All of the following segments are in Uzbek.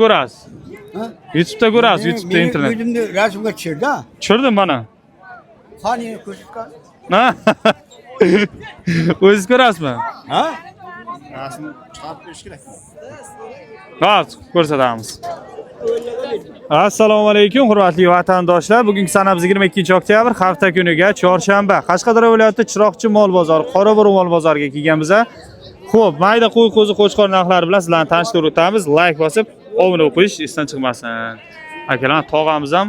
Ko'rasiz. YouTube'da ko'rasiz, YouTube'da Benim internet. gözümde resimga tushirdi ha. Tushirdim mana. Qani ko'rsatgan? Ha? O'zingiz ko'rasizmi? Ha? Rasmni chiqarib berish kerak. Hozir ko'rsatamiz. Assalomu alaykum hurmatli vatandoshlar. Bugungi sanamiz 22-oktyabr, hafta kuniga chorshanba. Qashqadaryo viloyati Chiroqchi mol bozori, Qorabur mol bozoriga kelganmiz. Xo'p, mayda qo'y qo'zi qo'chqor narxlari bilan sizlarni tanishtirib o'tamiz. Like bosib, obuna bo'lib qo'yish esdan chiqmasin. Akalar, tog'amiz ham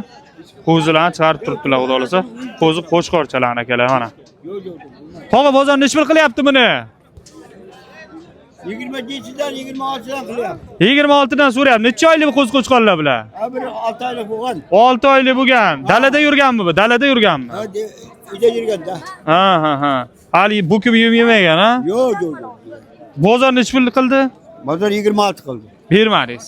qo'zilarni chiqarib turibdilar, xudo xolasa. Qo'zi qo'chqorchalar akalar mana. Tog'a bozor nechta qilyapti buni? 27dan 26dan qilyapti. 26 dan so'rayapti. Necha oylik qo'zi qo'chqorlar bilan? Ha, bir 6 oylik bo'lgan. 6 oylik bo'lgan. Dalada yurganmi bu? Dalada yurganmi? Ha, uyda yurganda. Ha. Hali bukib yemagan, ha? Yo'q. Bozor necha pul qildi? Bozor 26 qildi. Bermadingiz.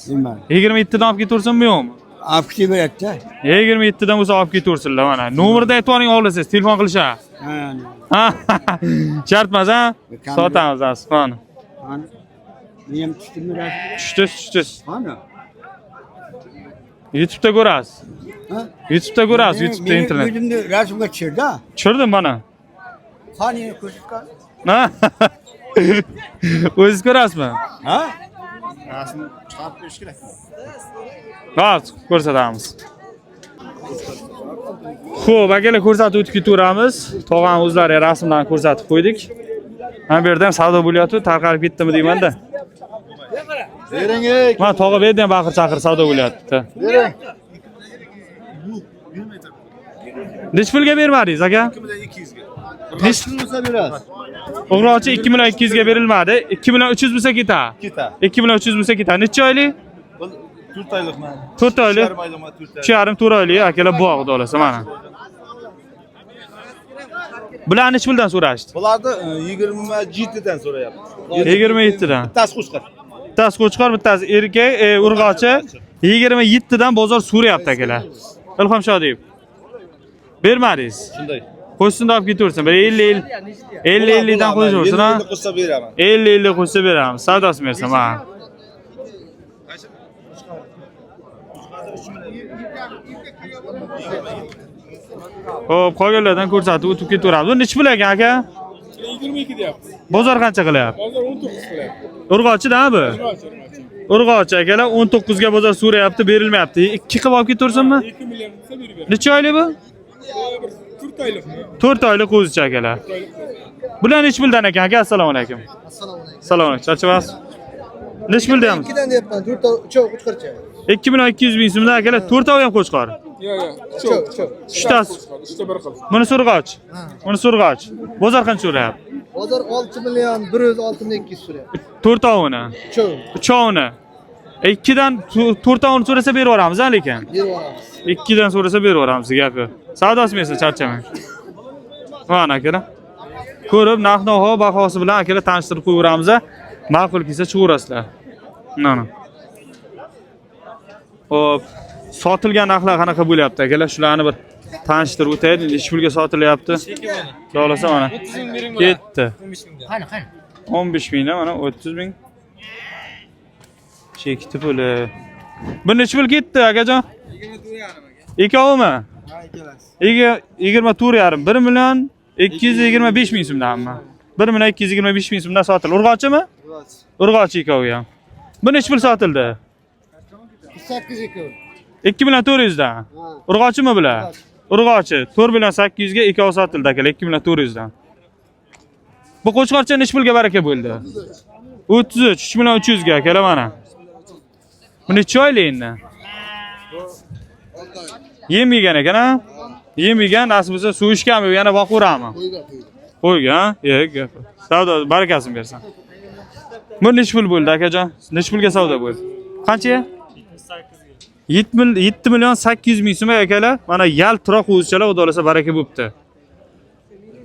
27 dan olib ketaversinmi yo'qmi? Olib ketaveradi-da. 27 dan bo'lsa olib ketaversinlar mana. Nomerda aytib oling, olasiz, telefon qilishadi. Ha. Shart emas, ha? Sotamiz asfani. Hani. Men tushdimmi rasmga? Tushdiz. Ana. YouTube'da ko'rasiz. Ha? YouTube'da ko'rasiz, YouTube'da internet. Benim gözümde resimga tushirdi ha. Tushirdim mana. Qani ko'rsatgan? Ha? O'zingiz ko'rasizmi? Ha? Rasmni chiqarib berish kerak. Hozir ko'rsatamiz. Xo'p, akalar ko'rsatib o'tib ketaveramiz. Tog'am o'zlari rasmlarni ko'rsatib qo'ydik. Mana bu yerda ham savdo bo'lyapti, tarqalib ketdimi deyman-da. Bering. Mana tog'a bu yerda ham baqir chaqir savdo bo'lyapti. Bering. Necha pulga bermadingiz, aka? 2200 ga. Necha Bo'lsa berasiz. o'g'rochi 2200 ga berilmadi. 2300 bo'lsa ketadi. Ketadi. 2300 bo'lsa ketadi. Necha oylik? 4 oylik mana. 4 oylik. 4 oylik. 3,5 oylik akalar bu xudo xolasa mana. Bular necha puldan so'rashdi? Bularni 27 dan so'rayapti. 27 dan. Bittasi qo'shqar. Bittasi qo'chqor, bittasi erkak, urg'ochi 27 dan bozor so'rayapti akalar. Ilhom Shodiyev. Bermadingiz. Shunday. Qo'shsin olib ketaversin. Bir 50 dan qo'yaversin, ha? 50 qo'shsa beraman. 50 qo'shsa beramiz. Savdosini bersam, ha. Xo'p, qolganlardan ko'rsatib o'tib ketaveramiz. Bu necha pul ekan, aka? 22 deyapti. Bozor qancha qilyapti? Bozor 19 qilyapti. Urg'ochida bu? Urg'ochi akalar 19 ga bozor so'rayapti, berilmayapti. 2 qilib olib ketaversinmi? 2 million desa berib ber. Necha oylik bu? 4 oylik. 4 oylik qo'zicha akalar. Bular necha puldan ekan, aka? Assalomu alaykum. Assalomu alaykum. Charchabasiz? Necha pul deyapmiz? 2 dan deyapman, 4 ta uchoq qo'chqorcha. 2,200 ming so'mdan akalar 4 oy ham qo'chqor. Yo'q. Uchtasi. Uchta bir qil. Buni so'rg'och. Buni so'rg'och. Bozor qancha so'rayapti? Bozor 6 million 106 ming 200 so'rayapti. 4 ovini. Uchoq. Uchovini. 2 dan 4 ovini so'rasa berib yuboramiz, lekin. Berib olamiz. 2 dan so'rasa berib yuboramiz gapi. Savdosimi esa charchamang. Mana akalar. Ko'rib, narx-navo bahosi bilan akalar tanishtirib qo'yaveramiz. Ma'qul kelsa chiqaverasizlar. Mana. Hop, sotilgan narxlar qanaqa bo'lyapti akalar? Shularni bir tanishtirib o'taylik. Necha pulga sotilyapti? Xohlasa mana. 30 ming bering. Ketdi. 15 mingdan. Qani. 15 mingdan mana 30 ming. Chekdi puli. Bu necha pul ketdi akajon? 24,5 aka. Ikkovimi? Ha, ikkalasi. 24,5. 1 million 225 ming so'mdanmi? 1 million 225 ming so'mdan sotildi. Urg'ochimi? Urg'ochi ikkovi ham. Bu necha pul sotildi? 8 ekor. 2 million 400 dan. Urg'ochimi bular? Urg'ochi 4 million 800 ga ikkovi sotildi akalar, 2 million 400 dan. Bu qo'chqorcha necha pulga baraka bo'ldi? 33, 3 million 300 ga akalar mana. Bu necha oylik endi? Yem yegan ekan, ha? Yem yegan, nasib bo'lsa suv ichganmi, yana boqaverami? Qo'ygan, ha? Gap. Savdo barakasini bersin. Bu necha pul bo'ldi akajon? Necha pulga savdo bo'ldi? Qancha? 7 million 800 ming so'm akalar. Mana yaltiroq o'zichalar xudo xolasa baraka bo'pti.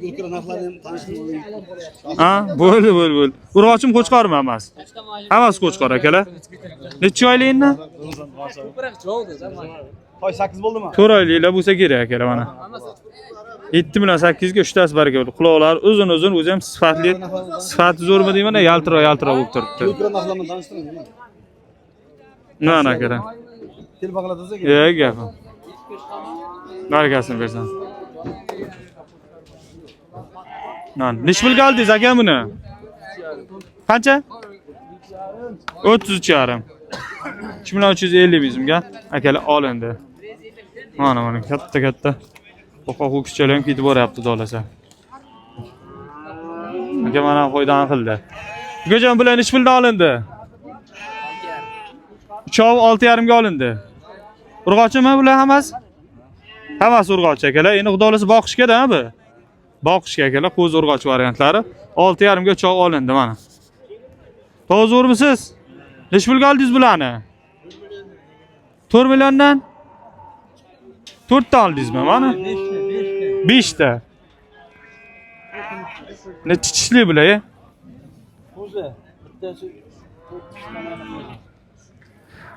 Yo'lkira narxlarini tanishtirib. Ha, bo'ldi. Urg'ochim qo'chqormi emas? Hammasi qo'chqor akalar. Necha oylik endi? Toy 8 bo'ldimi? 4 oyliklar bo'lsa kerak akalar mana. 7 million 800 ga 3 tasi baraka bo'ldi. Quloqlar uzun, o'zi ham sifatli. Sifati zo'rmi deyman, yaltiroq bo'lib turibdi. Yo'lkira narxlarini tanishtiring. Mana kerak. Tel bag'latsa Gapim. Barakasini bersan. Necha pulga oldingiz aka buni? Qancha? 33,5. 2350 bizimga akalar olindi. Mana katta. Qo'qoq ho'kizchalar ham ketib boryapti dolasa. Aka mana qo'ydan qildi. Ukajon bular necha puldan olindi? 3,5 ga olindi. Urg'ochimi bular hammasi? Hammasi urg'och akalar. Endi xudo xolasa boqishga-da bu. Boqishga akalar qo'z urg'och variantlari 6,5 ga choq olindi mana. To'g'rimisiz? Necha pulga oldingiz bularni? 4 milliondan? 4 ta oldingizmi mana? 5 ta. Necha tishli bular?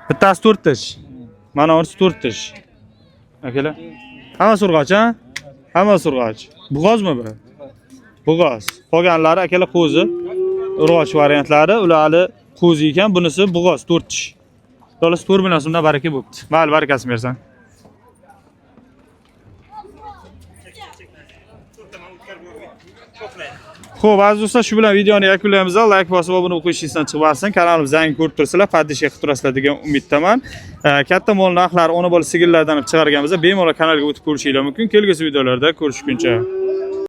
Bittasi 4 tish. Mana orasi 4 tish. Akalar. Hammasi urg'och, ha? Hammasi urg'och. Bug'ozmi bu? Bug'oz. Qolganlari akalar qo'zi. Urg'och variantlari, ular qo'zi ekan, bunisi bug'oz 4 tish. Dolasi 4 million so'mdan baraka bo'pti. Mayli, barakasini bersan. Xo'p, aziz do'stlar, shu bilan videoni yakunlaymiz. Like bosib, obuna bo'lib qo'yishingizdan chiqmasin. Kanalimizdan yangi ko'rib turibsizlar, podpishka qilib turasizlar degan umiddaman. Katta mol narxlari, ona bola sigirlardan chiqarganmiz. Bemalol kanalga o'tib ko'rishinglar mumkin. Kelgusi videolarda ko'rishguncha